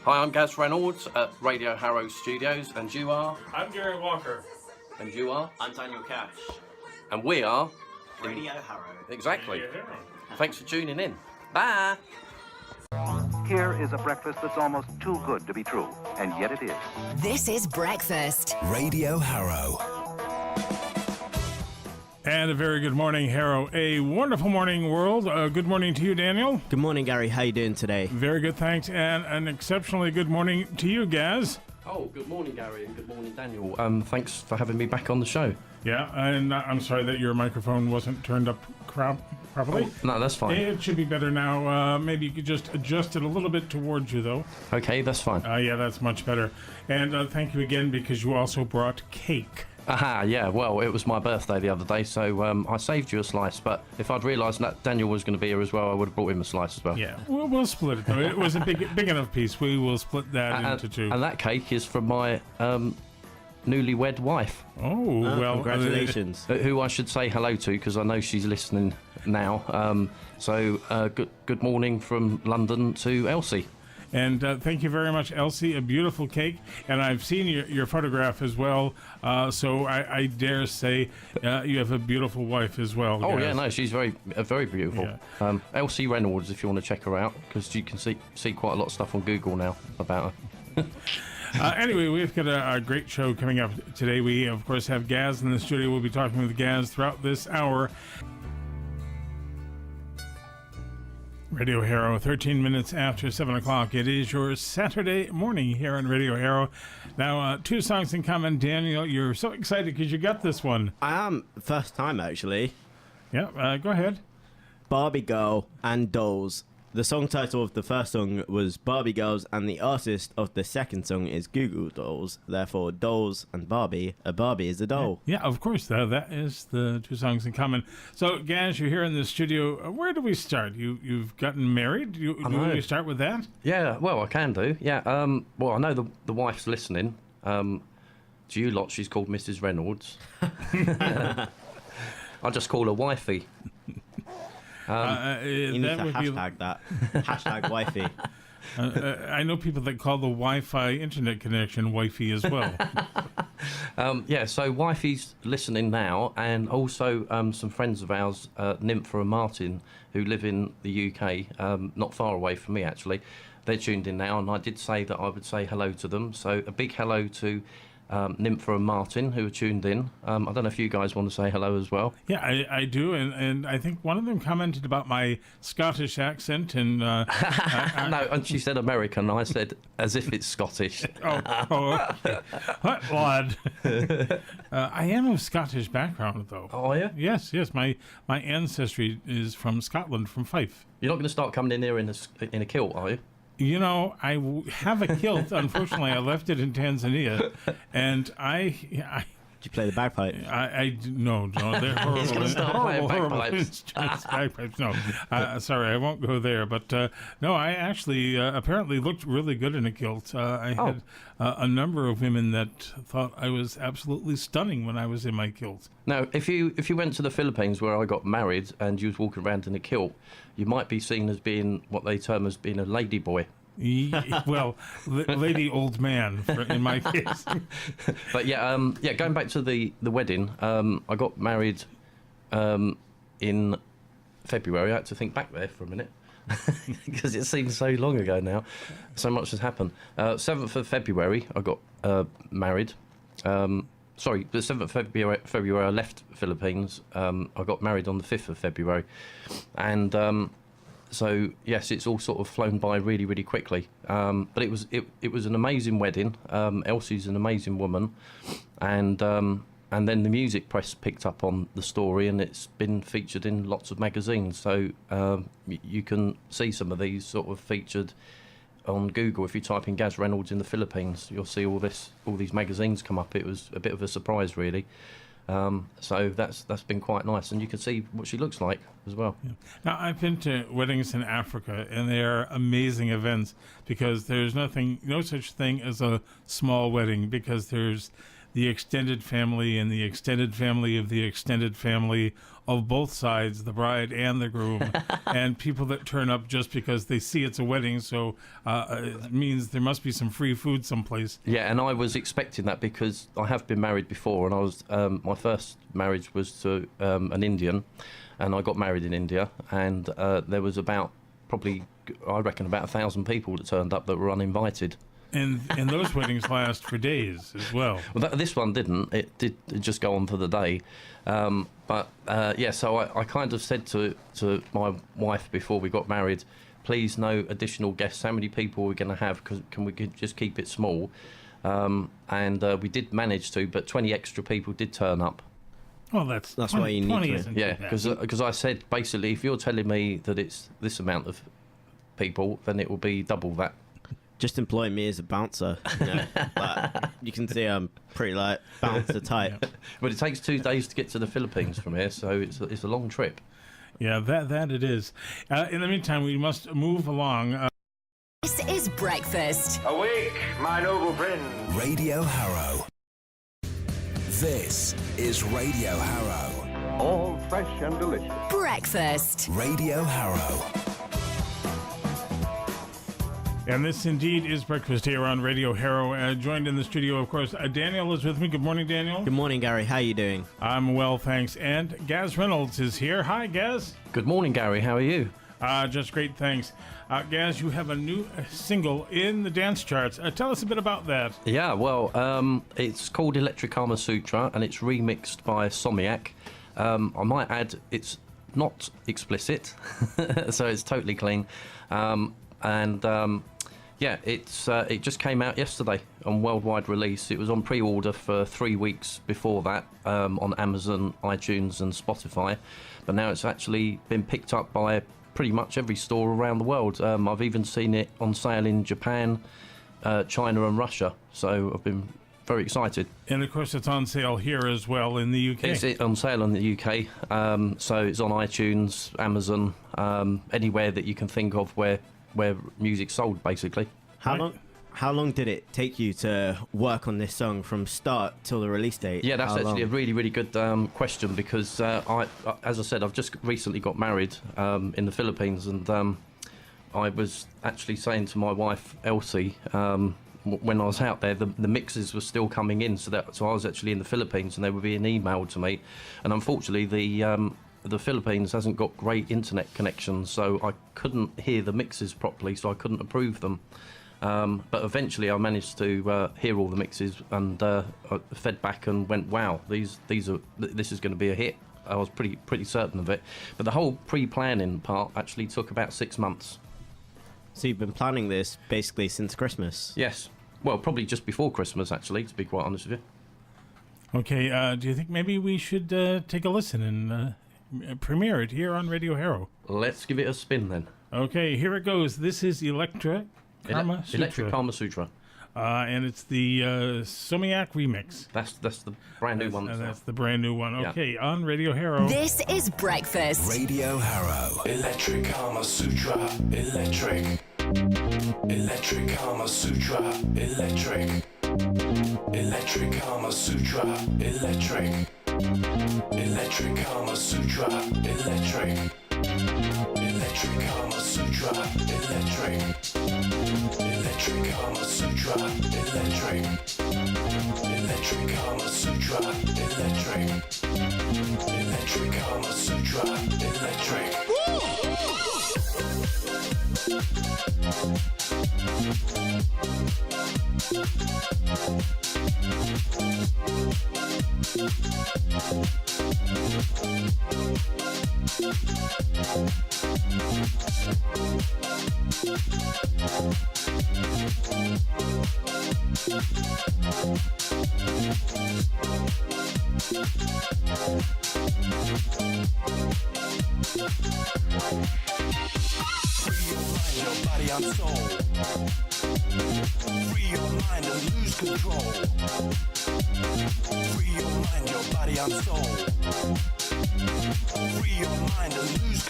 Hi, I'm Gaz Reynolds at Radio Harrow Studios, and you are? I'm Gary Walker. And you are? I'm Daniel Cash. And we are? Radio Harrow. Exactly. Radio Harrow. Thanks for tuning in. Bye! Here is a breakfast that's almost too good to be true, and yet it is. This is Breakfast. Radio Harrow. And a very good morning, Harrow. A wonderful morning, world. Good morning to you, Daniel. Good morning, Gary. How you doing today? Very good, thanks. And an exceptionally good morning to you, Gaz. Oh, good morning, Gary, and good morning, Daniel. Thanks for having me back on the show. Yeah, and I'm sorry that your microphone wasn't turned up properly. Oh, no, that's fine. It should be better now. Maybe you could just adjust it a little bit towards you, though. Okay, that's fine. Yeah, that's much better. And thank you again, because you also brought cake. Aha, yeah, well, it was my birthday the other day, so I saved you a slice, but if I'd realised that Daniel was going to be here as well, I would have brought him a slice as well. Yeah, we'll split it, though. It was a big enough piece. We will split that into two. And that cake is from my newlywed wife. Oh, well, congratulations. Who I should say hello to, because I know she's listening now. Good morning from London to Elsie. And thank you very much, Elsie. A beautiful cake. And I've seen your photograph as well. So I dare say you have a beautiful wife as well. Oh, guys. yeah, no, she's very beautiful. Yeah. Elsie Reynolds, if you want to check her out, because you can see quite a lot of stuff on Google now about her. Anyway, we've got a great show coming up today. We, of course, have Gaz in the studio. We'll be talking with Gaz throughout this hour. Radio Harrow, 13 minutes after 7 o'clock. It is your Saturday morning here on Radio Harrow. Now, two songs in common. Daniel, you're so excited because you got this one. I am. First time, actually. Yeah, go ahead. Barbie Girl and Dolls. The song title of the first song was Barbie Girls, and the artist of the second song is Google Dolls. Therefore, Dolls and Barbie. A Barbie is a doll. Yeah, of course. That is the two songs in common. So, Gaz, you're here in the studio. Where do we start? You've gotten married? Do we start with that? Yeah, well, I can do. Yeah, well, I know the wife's listening. To you lot, she's called Mrs. Reynolds. I just call her wifey. You need to hashtag that. Hashtag wifey. I know people that call the Wi-Fi internet connection wifey as well. Yeah, so wifey's listening now, and also some friends of ours, Nympha and Martin, who live in the UK, not far away from me actually. They're tuned in now, and I did say that I would say hello to them. So a big hello to Nympha and Martin, who are tuned in. I don't know if you guys want to say hello as well. Yeah, I do, and I think one of them commented about my Scottish accent, and no, and she said American. I said as if it's Scottish. What lad? I am of Scottish background, though. Oh, are you? Yes. My ancestry is from Scotland, from Fife. You're not going to start coming in here in a kilt, are you? You know, I have a kilt. Unfortunately, I left it in Tanzania, and I Did you play the bagpipe? No, they're horrible. He's going to start playing bagpipes. Bagpipes, no. Sorry, I won't go there. But no, I actually apparently looked really good in a kilt. I had a number of women that thought I was absolutely stunning when I was in my kilt. Now, if you went to the Philippines where I got married and you was walking around in a kilt, you might be seen as being what they term as being a lady boy. Well, lady old man in my case. But going back to the wedding, I got married in February. I had to think back there for a minute because it seems so long ago now. So much has happened. 7th of February, I got married. The 7th of February, I left Philippines. I got married on the 5th of February. And so, yes, it's all sort of flown by really, really quickly. But it was an amazing wedding. Elsie's an amazing woman. And then the music press picked up on the story, and it's been featured in lots of magazines. So you can see some of these sort of featured on Google. If you type in Gaz Reynolds in the Philippines, you'll see all these magazines come up. It was a bit of a surprise, really. So that's been quite nice, and you can see what she looks like as well. Yeah. Now, I've been to weddings in Africa, and they are amazing events because there's no such thing as a small wedding, because there's the extended family and the extended family of the extended family of both sides, the bride and the groom, and people that turn up just because they see it's a wedding, so it means there must be some free food someplace. Yeah, and I was expecting that because I have been married before, and I was my first marriage was to an Indian, and I got married in India, and there was probably, I reckon, about 1,000 people that turned up that were uninvited. And those weddings last for days as well. Well, this one didn't. It did just go on for the day. So I kind of said to my wife before we got married, please no additional guests. How many people are we going to have? Can we just keep it small? We did manage to, but 20 extra people did turn up. Well, that's 20, why you need to. Yeah, because I said, basically, if you're telling me that it's this amount of people, then it will be double that. Just employ me as a bouncer. But you can see I'm pretty bouncer type. But it takes 2 days to get to the Philippines from here, so it's a long trip. Yeah, that it is. In the meantime, we must move along. This is breakfast. Awake, my noble friend. Radio Harrow. This is Radio Harrow. All fresh and delicious. Breakfast. Radio Harrow. And this indeed is breakfast here on Radio Harrow. Joined in the studio, of course, Daniel is with me. Good morning, Daniel. Good morning, Gary. How are you doing? I'm well, thanks. And Gaz Reynolds is here. Hi, Gaz. Good morning, Gary. How are you? Just great, thanks. Gaz, you have a new single in the dance charts. Tell us a bit about that. Yeah, well, it's called Electric Kama Sutra, and it's remixed by Somiak. I might add, it's not explicit, so it's totally clean. It just came out yesterday on worldwide release. It was on pre-order for 3 weeks before that on Amazon, iTunes and Spotify, but now it's actually been picked up by pretty much every store around the world. I've even seen it on sale in Japan, China and Russia, so I've been very excited. And of course it's on sale here as well in the UK. It's on sale in the UK, so it's on iTunes, Amazon, anywhere that you can think of where music's sold, basically. How long did it take you to work on this song from start till the release date? Yeah, that's actually a really, really good question, because as I said, I've just recently got married in the Philippines, and I was actually saying to my wife Elsie, when I was out there, the mixes were still coming in, so I was actually in the Philippines and they were being emailed to me, and unfortunately the Philippines hasn't got great internet connections, so I couldn't hear the mixes properly, so I couldn't approve them. But eventually I managed to hear all the mixes, and I fed back and went, wow, this is going to be a hit. I was pretty certain of it. But the whole pre-planning part actually took about 6 months. So you've been planning this basically since Christmas? Yes. Well, probably just before Christmas, actually, to be quite honest with you. Okay, do you think maybe we should take a listen and premiere it here on Radio Harrow? Let's give it a spin then. Okay, here it goes. This is Electric Kama Sutra. Electric Kama Sutra. And it's the Somiak remix. That's the brand new one. That's the brand new one. Okay, on Radio Harrow. This is breakfast. Radio Harrow. Electric Kama Sutra. Electric. Electric Kama Sutra. Electric. Electric Kama Sutra. Electric. Electric Kama Sutra. Electric. Electric Kama Sutra. Electric. Electric Kama Sutra. Electric. Electric Kama Sutra. Electric. Electric Kama Sutra. Electric.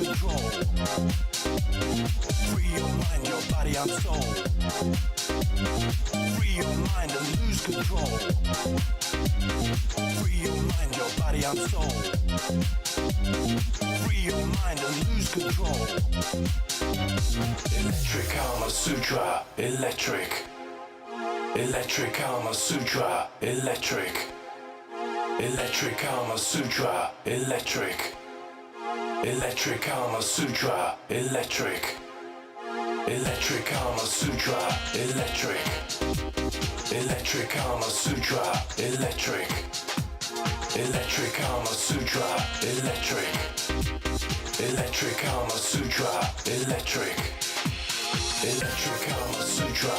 control. Free your mind, your body and soul. Free your mind and lose control. Free your mind, your body and soul. Free your mind and lose control. Electric Kama Sutra, electric. Electric Kama Sutra, electric. Electric Kama Sutra, electric. Electric Kama Sutra, electric. Electric Kama Sutra, electric. Electric Kama Sutra, electric. Electric Kama Sutra, electric. Electric Kama Sutra, electric. Electric Kama Sutra,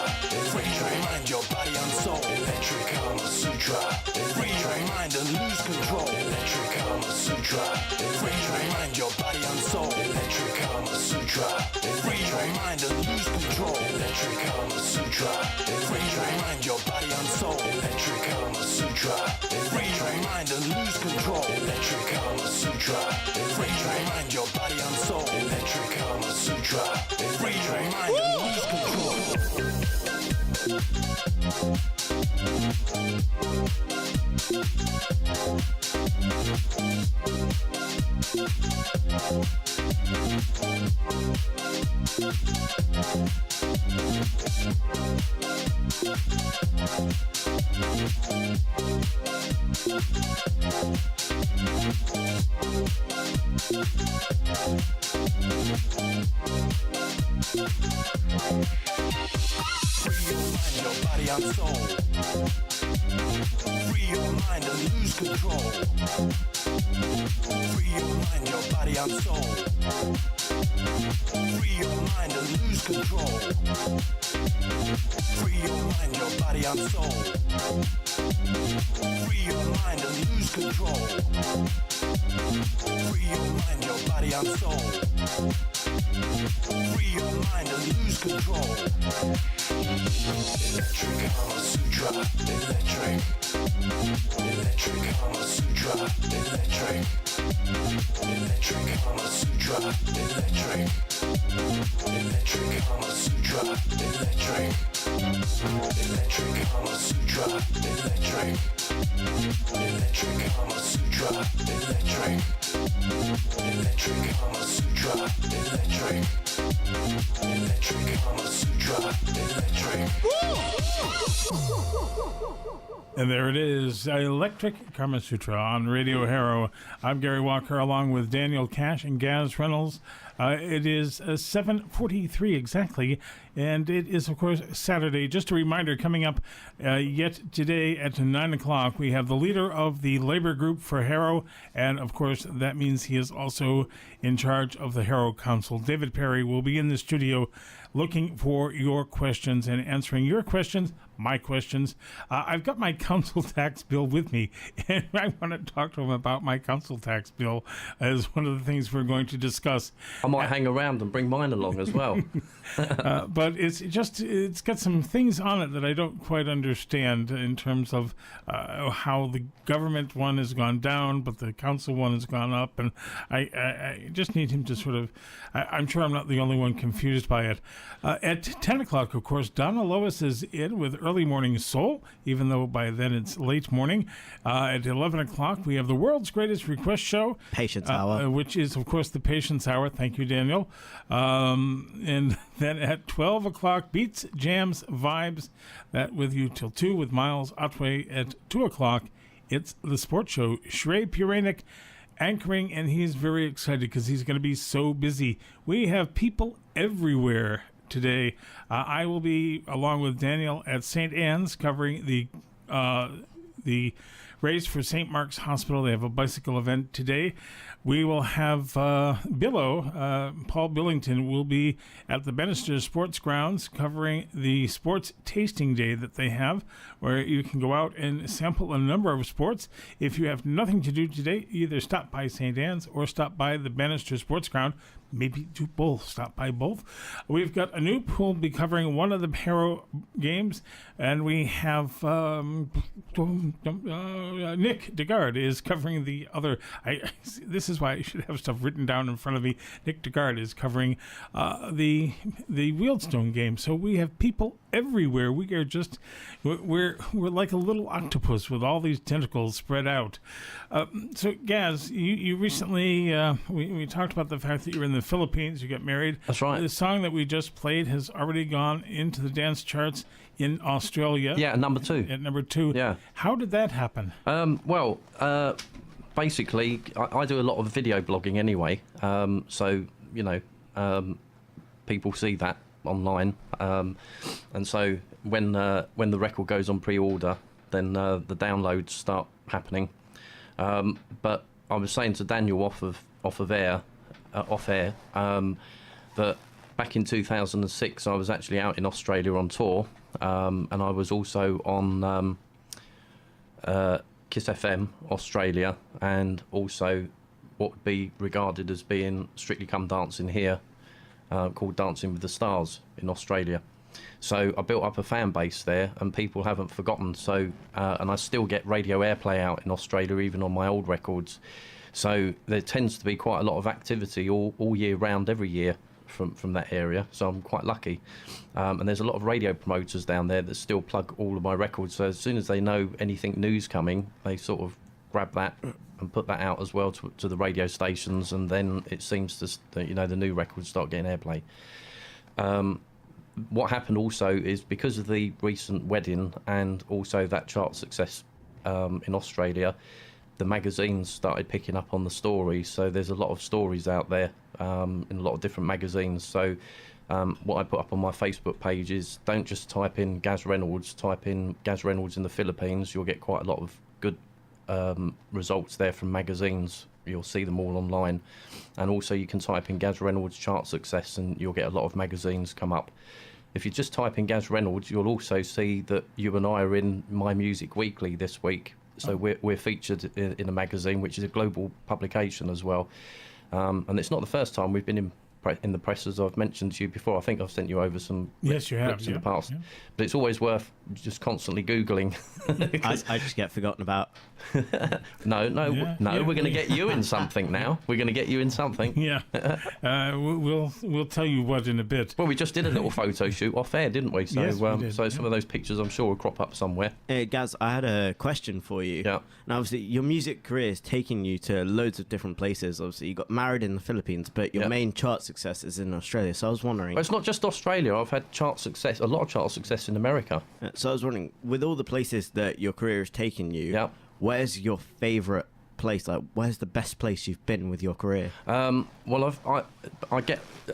free your mind, your body and soul. Electric Kama Sutra, free your mind and lose control. Electric Kama Sutra, free your mind, your body and soul. Electric Kama Sutra, free your mind and lose control. Electric Kama Sutra, free your mind, your body and soul. Electric Kama Sutra, free your mind and lose control. Electric Kama Sutra, free your mind, your body and soul. Electric Kama Sutra, free your mind and lose control. Free your mind, your body and soul. Free your mind and lose control. Free your mind, your body and soul. Free your mind and lose control. Free your mind, your body and soul. Free your mind and lose control. Free your mind, your body and soul. Free your mind and lose control. Electric Kama Sutra, electric. Electric Kama Sutra, electric. Electric Kama Sutra, electric. Electric Kama Sutra, electric. Electric Kama Sutra, electric. Electric Kama Sutra, electric. Electric Kama Sutra, electric. Electric Kama Sutra, electric. And there it is, Electric Kama Sutra on Radio Harrow. I'm Gary Walker along with Daniel Cash and Gaz Reynolds. It is 7:43 exactly, and it is, of course, Saturday. Just a reminder, coming up yet today at 9 o'clock, we have the leader of the labor group for Harrow, and, of course, that means he is also in charge of the Harrow Council. David Perry will be in the studio looking for your questions and answering your questions, my questions. I've got my council tax bill with me, and I want to talk to him about my council tax bill as one of the things we're going to discuss. I might hang around and bring mine along as well. But it's got some things on it that I don't quite understand in terms of how the government one has gone down, but the council one has gone up, and I just need him to sort of, I'm sure I'm not the only one confused by it. At 10 o'clock, of course, Donna Lois is in with Early Morning Soul, even though by then it's late morning. At 11 o'clock, we have the world's greatest request show. Patience Hour. Which is, of course, the Patience Hour. Thank you, Daniel. And then at 12 o'clock, Beats, Jams, Vibes. That with you till 2 with Miles Otway. At 2 o'clock, it's the sports show. Shrey Puranik anchoring, and he's very excited because he's going to be so busy. We have people everywhere today. I will be, along with Daniel, at St. Anne's covering the race for St. Mark's Hospital. They have a bicycle event today. We will have Paul Billington will be at the Bannister Sports Grounds covering the sports tasting day that they have, where you can go out and sample a number of sports. If you have nothing to do today, either stop by St. Anne's or stop by the Bannister Sports Ground. Maybe do both. Stop by both. We've got Anoop who will be covering one of the Harrow games, and we have Nick DeGard is covering the other. This is why I should have stuff written down in front of me. Nick DeGard is covering the Wheelstone game. So we have people everywhere. We are just we're like a little octopus with all these tentacles spread out. So Gaz, you recently we talked about the fact that you're in the Philippines. You got married. That's right. The song that we just played has already gone into the dance charts in Australia. Yeah, number 2. At number 2. Yeah. How did that happen? Basically, I do a lot of video blogging anyway. So, people see that online. And so when the record goes on pre-order, then the downloads start happening. But I was saying to Daniel off air, that back in 2006, I was actually out in Australia on tour, and I was also on Kiss FM Australia, and also what would be regarded as being Strictly Come Dancing here, called Dancing with the Stars in Australia. So I built up a fan base there, and people haven't forgotten. So, and I still get radio airplay out in Australia, even on my old records. So there tends to be quite a lot of activity all year round, every year from that area. So I'm quite lucky. And there's a lot of radio promoters down there that still plug all of my records. So as soon as they know anything new's coming, they sort of grab that and put that out as well to the radio stations. And then it seems that the new records start getting airplay. What happened also is because of the recent wedding and also that chart success in Australia, the magazines started picking up on the stories. So there's a lot of stories out there in a lot of different magazines. So what I put up on my Facebook page is don't just type in Gaz Reynolds, type in Gaz Reynolds in the Philippines. You'll get quite a lot of good results there from magazines. You'll see them all online. And also you can type in Gaz Reynolds chart success and you'll get a lot of magazines come up. If you just type in Gaz Reynolds, you'll also see that you and I are in My Music Weekly this week. So we're featured in a magazine, which is a global publication as well. And it's not the first time we've been in the press, as I've mentioned to you before. I think I've sent you over some clips in the past. Yeah. But it's always worth just constantly Googling. I just get forgotten about. No, we're going to get you in something now. We're going to get you in something. Yeah. We'll tell you what in a bit. Well, we just did a little photo shoot off air, didn't we? So, yes, we did. So some of those pictures I'm sure will crop up somewhere. Gaz, I had a question for you. Yeah. Now, obviously, your music career is taking you to loads of different places. Obviously, you got married in the Philippines, but your main chart success is in Australia. So I was wondering... Well, it's not just Australia. I've had a lot of chart success in America. So I was wondering, with all the places that your career has taken you, where's your favourite place? Like, where's the best place you've been with your career? Well,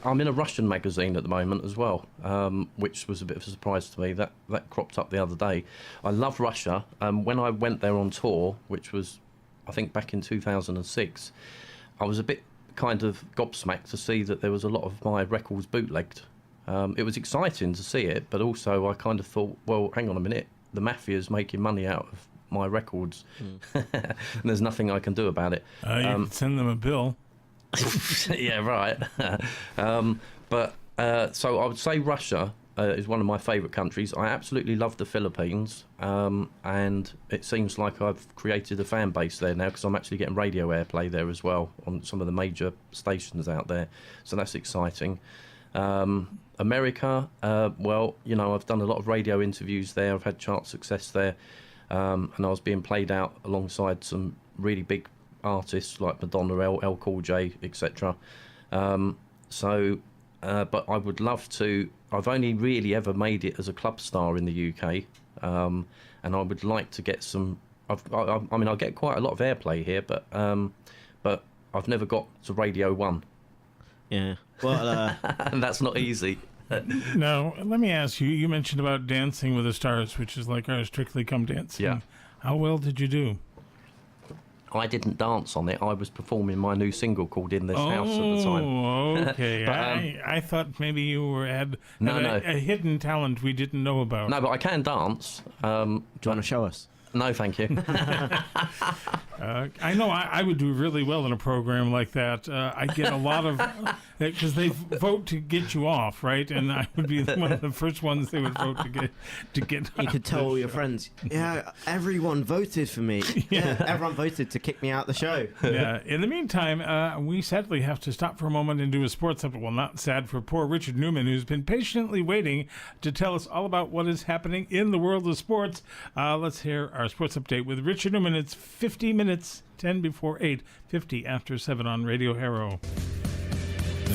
I'm in a Russian magazine at the moment as well, which was a bit of a surprise to me. That cropped up the other day. I love Russia. When I went there on tour, which was, I think, back in 2006, I was a bit kind of gobsmacked to see that there was a lot of my records bootlegged. It was exciting to see it, but also I kind of thought, well, hang on a minute, the mafia's making money out of my records, and there's nothing I can do about it. You can send them a bill. Yeah, right. So I would say Russia is one of my favourite countries. I absolutely love the Philippines, and it seems like I've created a fan base there now because I'm actually getting radio airplay there as well on some of the major stations out there. So that's exciting. America, well, I've done a lot of radio interviews there. I've had chart success there, and I was being played out alongside some really big artists like Madonna, L Cool J, etc. But I would love to. I've only really ever made it as a club star in the UK, and I would like to get some. I get quite a lot of airplay here, but I've never got to Radio 1. Yeah, well, and that's not easy. Now, let me ask you. You mentioned about Dancing with the Stars, which is like our Strictly Come Dancing. Yeah. How well did you do? I didn't dance on it. I was performing my new single called In This House at the time. Oh, okay. But, I thought maybe you had a hidden talent we didn't know about. No, but I can dance. do you want to show us? No, thank you. I know I would do really well in a program like that. I get a lot of, because they vote to get you off, right? And I would be one of the first ones they would vote to get. You could tell all your friends, yeah, everyone voted for me. Yeah, everyone voted to kick me out the show. Yeah. In the meantime, we sadly have to stop for a moment and do a sports update. Well, not sad for poor Richard Newman, who's been patiently waiting to tell us all about what is happening in the world of sports. Let's hear our sports update with Richard Newman. It's 50 minutes, 10 before 8, 50 after 7 on Radio Harrow.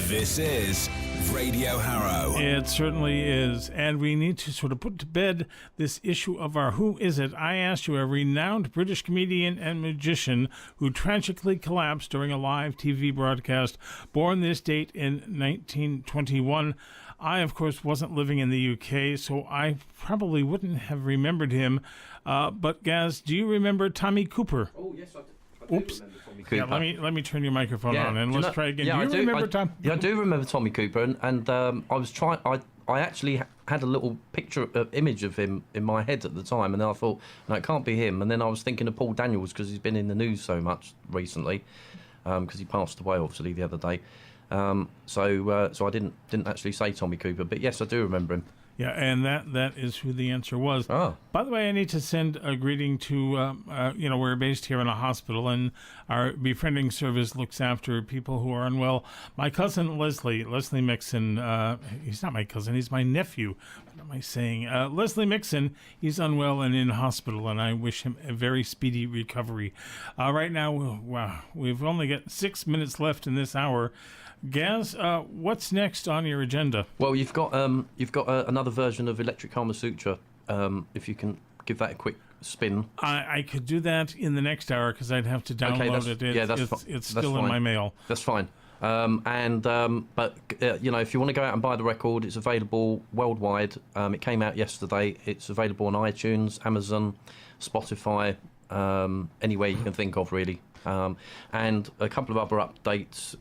This is Radio Harrow. It certainly is. And we need to sort of put to bed this issue of our Who Is It? I asked you, a renowned British comedian and magician who tragically collapsed during a live TV broadcast, born this date in 1921. I, of course, wasn't living in the UK, so I probably wouldn't have remembered him. But, Gaz, do you remember Tommy Cooper? Oh, yes, I do. Oops. Remember Tommy Cooper. Yeah, let me turn your microphone on and let's try again. Yeah, do you remember Tommy? Yeah, I do remember Tommy Cooper, and I was trying. I actually had a little image of him in my head at the time, and then I thought, no, it can't be him. And then I was thinking of Paul Daniels because he's been in the news so much recently, because he passed away obviously the other day. So I didn't actually say Tommy Cooper, but yes, I do remember him. Yeah, and that is who the answer was. Oh. By the way, I need to send a greeting to, we're based here in a hospital, and our befriending service looks after people who are unwell. My cousin Leslie Mixon, he's not my cousin, he's my nephew. What am I saying? Leslie Mixon, he's unwell and in hospital, and I wish him a very speedy recovery. Right now, we've only got 6 minutes left in this hour. Gaz, what's next on your agenda? Well, you've got another version of Electric Kama Sutra. If you can give that a quick spin. I could do that in the next hour because I'd have to download it. It's still in my mail. That's fine. But if you want to go out and buy the record, it's available worldwide. It came out yesterday. It's available on iTunes, Amazon, Spotify, anywhere you can think of, really. And a couple of other updates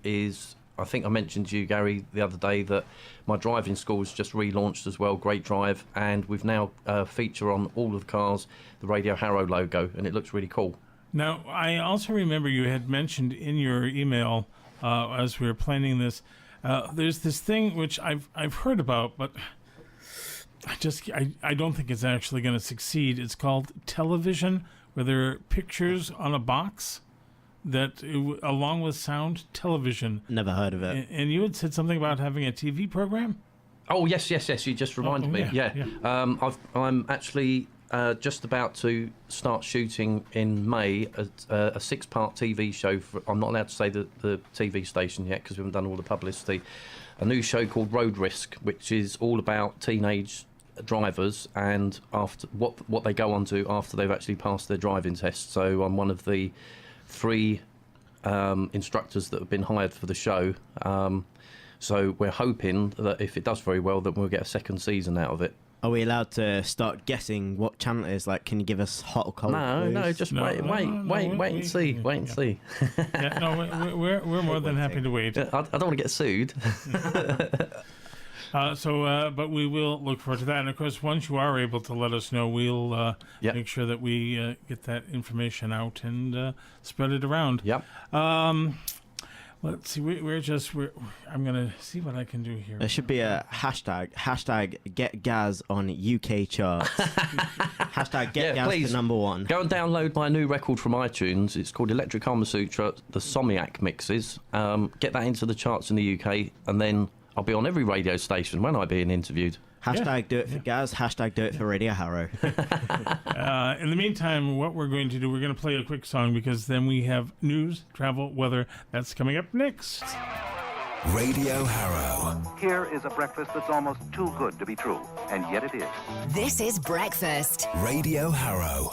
is, I think I mentioned to you, Gary, the other day that my driving school's just relaunched as well, Great Drive, and we've now feature on all of the cars the Radio Harrow logo, and it looks really cool. Now, I also remember you had mentioned in your email as we were planning this, there's this thing which I've heard about, but I don't think it's actually going to succeed. It's called television, where there are pictures on a box that, along with sound, television. Never heard of it. And you had said something about having a TV program? Oh, yes, you just reminded me. Yeah. I'm actually just about to start shooting in May a 6-part TV show. I'm not allowed to say the TV station yet because we haven't done all the publicity. A new show called Road Risk, which is all about teenage drivers and after what they go on to after they've actually passed their driving test. So I'm one of the 3 instructors that have been hired for the show. So we're hoping that if it does very well, that we'll get a second season out of it. Are we allowed to start guessing what channel it is? Like, can you give us hot or cold? No, just wait and see. Wait and see. Yeah, no, we're more than happy to wait. I don't want to get sued. But we will look forward to that. And, of course, once you are able to let us know, we'll make sure that we get that information out and spread it around. Yep. Let's see. I'm going to see what I can do here. There should be a hashtag get Gaz on UK charts. Hashtag get Gaz please, to number 1. Go and download my new record from iTunes. It's called Electric Kama Sutra, the Somiak mixes. Get that into the charts in the UK, and then I'll be on every radio station when I'm being interviewed. Hashtag do it for Gaz. Hashtag do it for Radio Harrow. In the meantime, what we're going to do, we're going to play a quick song because then we have news, travel, weather. That's coming up next. Radio Harrow. Here is a breakfast that's almost too good to be true, and yet it is. This is breakfast. Radio Harrow.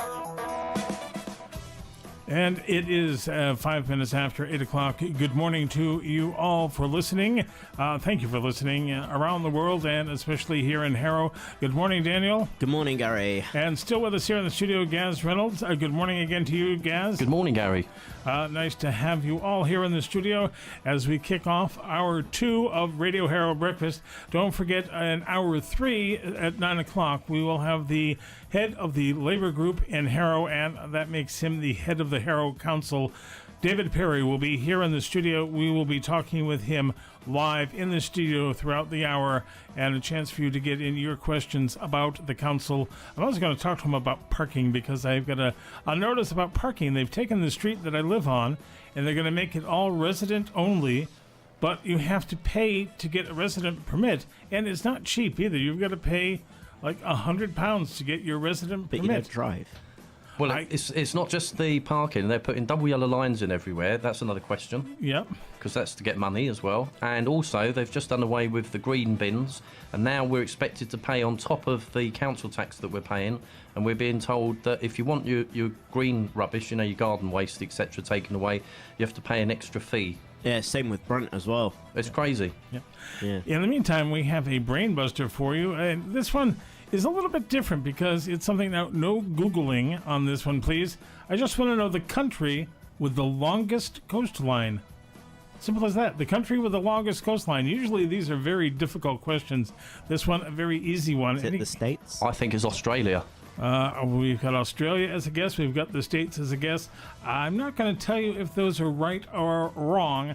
And it is 5 minutes after 8 o'clock. Good morning to you all for listening. Thank you for listening around the world and especially here in Harrow. Good morning, Daniel. Good morning, Gary. And still with us here in the studio, Gaz Reynolds. Good morning again to you, Gaz. Good morning, Gary. Nice to have you all here in the studio as we kick off hour 2 of Radio Harrow Breakfast. Don't forget, in hour 3 at 9 o'clock, we will have the head of the labor group in Harrow, and that makes him the head of the Harrow Council. David Perry will be here in the studio. We will be talking with him live in the studio throughout the hour, and a chance for you to get in your questions about the council. I'm also going to talk to him about parking, because I've got a notice about parking. They've taken the street that I live on, and they're going to make it all resident only, but you have to pay to get a resident permit, and it's not cheap either. You've got to pay like £100 to get your resident But permit. you don't drive. Well, it's not just the parking. They're putting double yellow lines in everywhere. That's another question. Yep. Because that's to get money as well. And also, they've just done away with the green bins, and now we're expected to pay on top of the council tax that we're paying, and we're being told that if you want your green rubbish, your garden waste, etc., taken away, you have to pay an extra fee. Yeah, same with Brent as well. It's crazy. Yep. Yeah. In the meantime, we have a brain buster for you, and this one is a little bit different because it's something now. No Googling on this one, please. I just want to know the country with the longest coastline. Simple as that. The country with the longest coastline. Usually these are very difficult questions. This one, a very easy one. Is it the States? I think it's Australia. We've got Australia as a guess. We've got the States as a guess. I'm not going to tell you if those are right or wrong.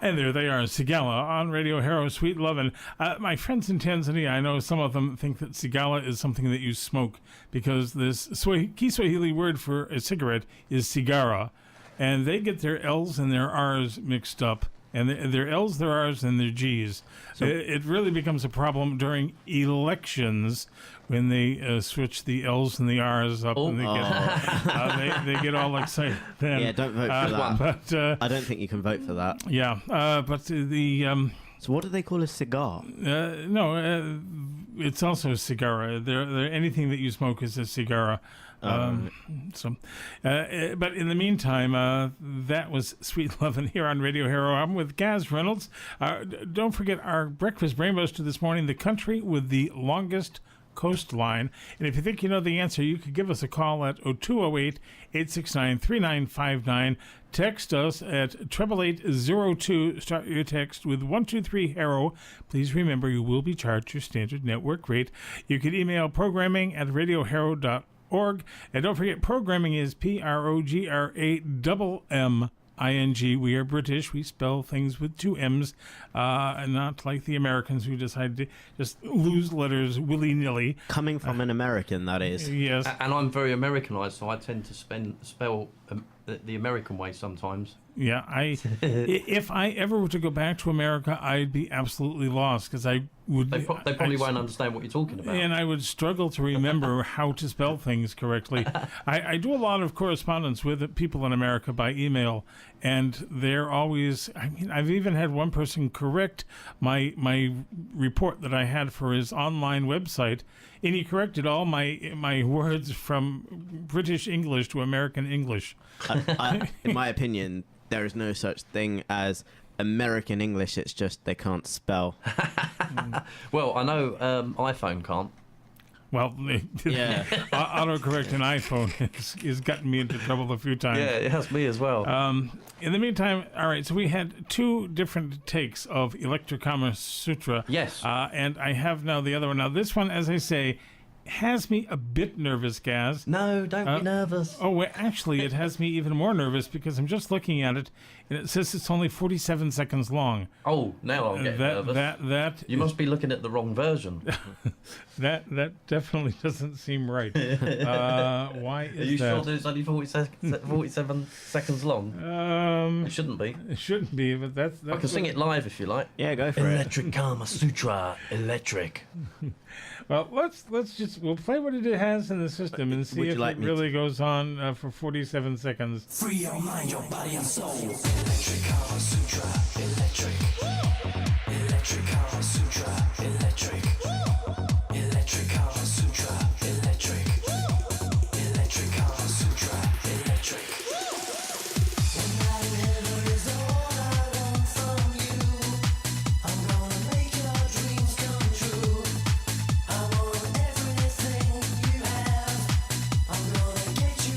And there they are, Sigala on Radio Harrow, Sweet Lovin'. My friends in Tanzania, I know some of them think that Sigala is something that you smoke, because this Kiswahili word for a cigarette is sigara, and they get their L's and their R's mixed up. And their L's, their R's, and their G's. So it really becomes a problem during elections when they switch the L's and the R's up, and they get all excited. Then. Yeah, don't vote for that. But I don't think you can vote for that. yeah, but the So what do they call a cigar? it's also a cigarra. They're anything that you smoke is a cigarra. But in the meantime, that was Sweet Lovin' here on Radio Harrow. I'm with Gaz Reynolds. Don't forget our breakfast brain buster this morning, the country with the longest coastline. And if you think you know the answer, you could give us a call at 0208-869-3959. Text us at 88802. Start your text with 123 Harrow. Please remember you will be charged your standard network rate. You can email programming at radioharrow.org. And don't forget, programming is PROGRAMMING. We are British. We spell things with 2 M's, and not like the Americans who decide to just lose letters willy-nilly. Coming from an American, that is. Yes. And I'm very Americanized, so I tend to spell the American way sometimes. Yeah, if I ever were to go back to America, I'd be absolutely lost, because I would. They probably won't understand what you're talking about. And I would struggle to remember how to spell things correctly. I do a lot of correspondence with people in America by email, and they're always. I mean, I've even had one person correct my report that I had for his online website, and he corrected all my words from British English to American English. In my opinion, there is no such thing as American English. It's just they can't spell. Well, I know iPhone can't. Well, Yeah. autocorrect an iPhone has gotten me into trouble a few times. Yeah, it has me as well. In the meantime, all right, so we had 2 different takes of Electric Kama Sutra. Yes. And I have now the other one. Now, this one, as I say, has me a bit nervous, Gaz. No, don't be nervous. Oh, well, actually, it has me even more nervous because I'm just looking at it, and it says it's only 47 seconds long. Oh, now I'll get nervous. You must be looking at the wrong version. That definitely doesn't seem right. Why is that? Are you sure that it's only 47 seconds long? It shouldn't be. It shouldn't be, but that's I can sing it live if you like. Yeah, go for it. Electric Kama Sutra, electric. Well, we'll play what it has in the system and see if it really goes on for 47 seconds. Free your mind, your body and soul. Electric Kama Sutra, electric. Electric Kama Sutra, electric. Electric Kama Sutra, electric. Electric Kama Sutra, electric. When my river is all I want from you, I'm gonna make your dreams come true. I want everything you have. I'm gonna get you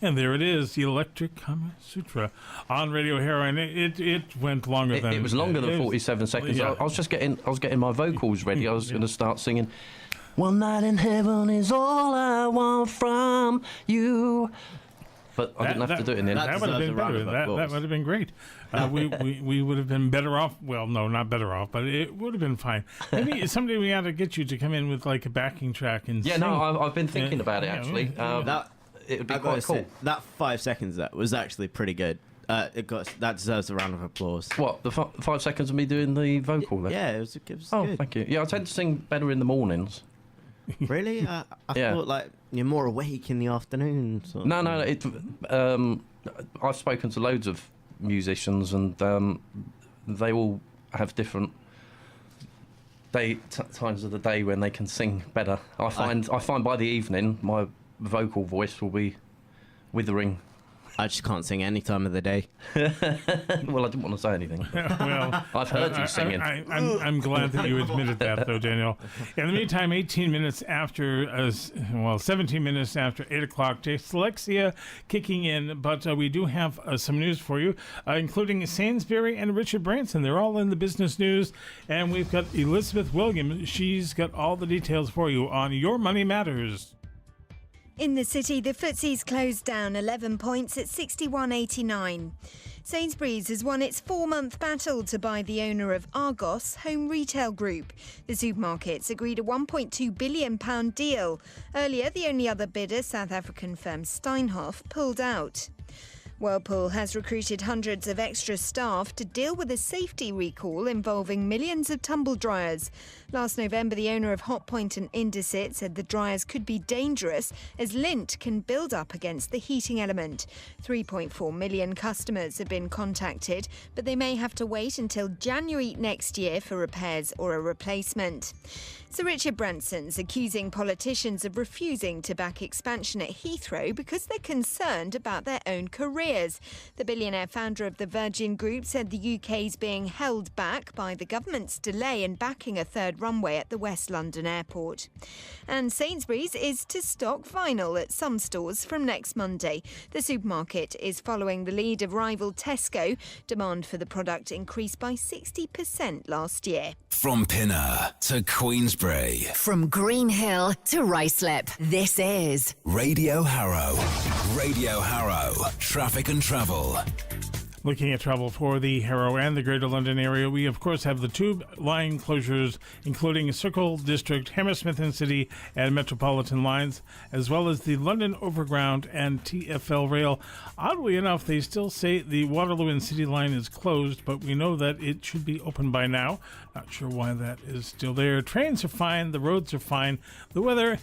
And there it is, the Electric Kama Sutra on Radio Harrow, and it went longer than... It was longer than 47 seconds. Yeah. I was getting my vocals ready. I was going to start singing, "One night in heaven is all I want from you." But I didn't have to do it in the end. That would have been better. That would have been great. We would have been better off. Well, no, not better off, but it would have been fine. Maybe someday we ought to get you to come in with like a backing track and sing. I've been thinking about it actually. It would be quite cool. That 5 seconds that was actually pretty good. That deserves a round of applause. What, the 5 seconds of me doing the vocal there? Yeah, it was good. Thank you. Yeah, I tend to sing better in the mornings. Really? I thought like you're more awake in the afternoon. No. I've spoken to loads of musicians, and they all have different times of the day when they can sing better. I find by the evening my vocal voice will be withering. I just can't sing any time of the day. Well, I didn't want to say anything. Well, I've heard you singing. I'm glad that you admitted that, though, Daniel. In the meantime, 17 minutes after 8 o'clock, dyslexia kicking in, but we do have some news for you, including Sainsbury and Richard Branson. They're all in the business news, and we've got Elizabeth Williams. She's got all the details for you on Your Money Matters. In the city, the FTSE's closed down 11 points at 61.89. Sainsbury's has won its 4-month battle to buy the owner of Argos Home Retail Group. The supermarkets agreed a £1.2 billion deal. Earlier, the only other bidder, South African firm Steinhoff, pulled out. Whirlpool has recruited hundreds of extra staff to deal with a safety recall involving millions of tumble dryers. Last November, the owner of Hotpoint and Indesit said the dryers could be dangerous as lint can build up against the heating element. 3.4 million customers have been contacted, but they may have to wait until January next year for repairs or a replacement. Sir Richard Branson's accusing politicians of refusing to back expansion at Heathrow because they're concerned about their own careers. The billionaire founder of the Virgin Group said the UK's being held back by the government's delay in backing a third runway at the West London airport. And Sainsbury's is to stock vinyl at some stores from next Monday. The supermarket is following the lead of rival Tesco. Demand for the product increased by 60% last year. From Pinner to Queensbury. From Green Hill to Ruislip. This is Radio Harrow. Radio Harrow. Traffic and travel. Looking at travel for the Harrow and the Greater London area, we of course have the tube line closures, including Circle District, Hammersmith and City and Metropolitan lines, as well as the London Overground and TfL Rail. Oddly enough, they still say the Waterloo and City line is closed, but we know that it should be open by now. Not sure why that is still there. Trains are fine, the roads are fine, the weather...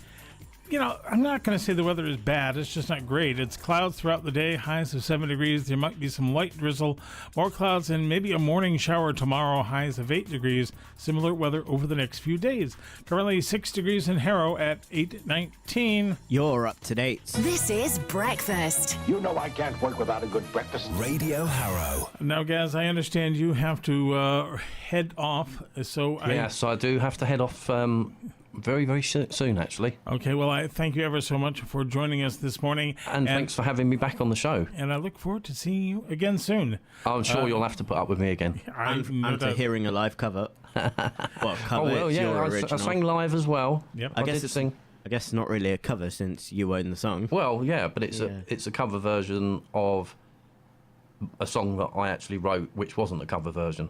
I'm not going to say the weather is bad. It's just not great. It's clouds throughout the day, highs of 7 degrees. There might be some light drizzle, more clouds, and maybe a morning shower tomorrow, highs of 8 degrees. Similar weather over the next few days. Currently 6 degrees in Harrow at 8:19. You're up to date. This is Breakfast. You know I can't work without a good breakfast. Radio Harrow. Now, Gaz, I understand you have to head off. Yes, I do have to head off very, very soon, actually. Okay, well, I thank you ever so much for joining us this morning. And thanks for having me back on the show. And I look forward to seeing you again soon. I'm sure you'll have to put up with me again. And to hearing a live cover. I sang live as well. Yep. I guess it's not really a cover since you own the song. Well, yeah, but it's a cover version of a song that I actually wrote, which wasn't a cover version.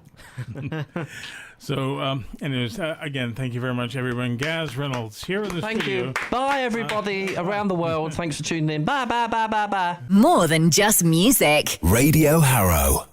So, anyways, again, thank you very much, everyone. Gaz Reynolds here in the studio. Thank you. Bye, everybody around the world. Thanks for tuning in. Bye, bye, bye, bye, bye. more than just music. Radio Harrow.